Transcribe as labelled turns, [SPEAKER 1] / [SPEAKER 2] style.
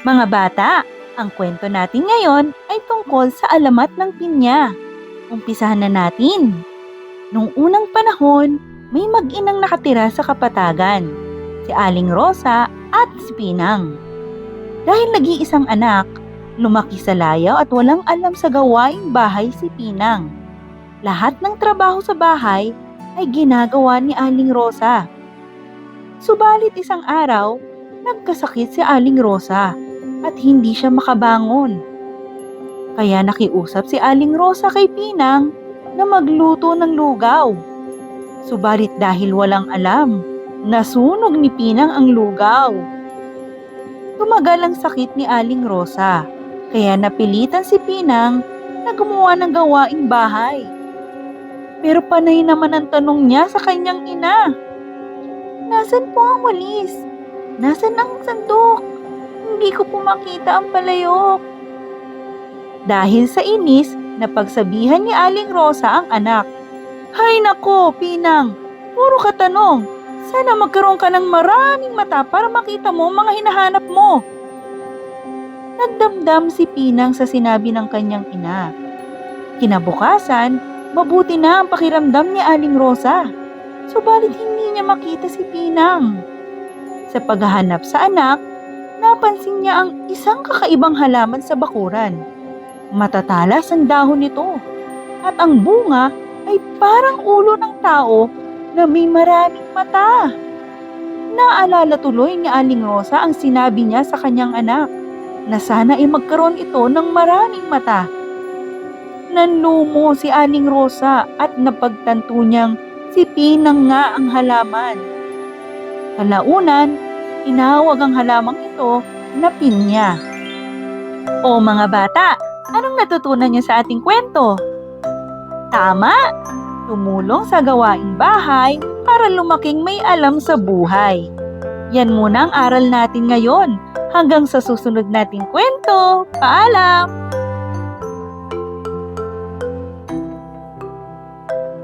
[SPEAKER 1] Mga bata, ang kwento natin ngayon ay tungkol sa alamat ng pinya. Umpisahan na natin. Nung unang panahon, may mag-inang nakatira sa kapatagan, si Aling Rosa at si Pinang. Dahil nag-iisang anak, lumaki sa layaw at walang alam sa gawaing bahay si Pinang. Lahat ng trabaho sa bahay ay ginagawa ni Aling Rosa. Subalit isang araw, nagkasakit si Aling Rosa at hindi siya makabangon. Kaya nakiusap si Aling Rosa kay Pinang na magluto ng lugaw. Subalit dahil walang alam, nasunog ni Pinang ang lugaw. Tumagal ang sakit ni Aling Rosa, kaya napilitan si Pinang na gumawa ng gawaing bahay. Pero panay naman ang tanong niya sa kanyang ina. Nasaan po ang walis? Nasaan ang sandok? Hindi ko po makita ang palayok. Dahil sa inis, napagsabihan ni Aling Rosa ang anak. Hay nako, Pinang! Puro ka tanong. Sana magkaroon ka ng maraming mata para makita mo ang mga hinahanap mo. Nagdamdam si Pinang sa sinabi ng kanyang ina. Kinabukasan, mabuti na ang pakiramdam ni Aling Rosa. Subalit hindi niya makita si Pinang. Sa paghahanap sa anak, napansin niya ang isang kakaibang halaman sa bakuran. Matatalas ang dahon nito at ang bunga ay parang ulo ng tao na may maraming mata. Naalala tuloy ni Aling Rosa ang sinabi niya sa kanyang anak na sana ay magkaroon ito ng maraming mata. Nanlumo si Aling Rosa at napagtanto niyang si Pinang nga ang halaman. Kalaunan, tinawag ang halamang ito na pinya. O mga bata, anong natutunan niyo sa ating kwento? Tama! Tumulong sa gawaing bahay para lumaking may alam sa buhay. Yan muna ang aral natin ngayon. Hanggang sa susunod nating kwento. Paalam!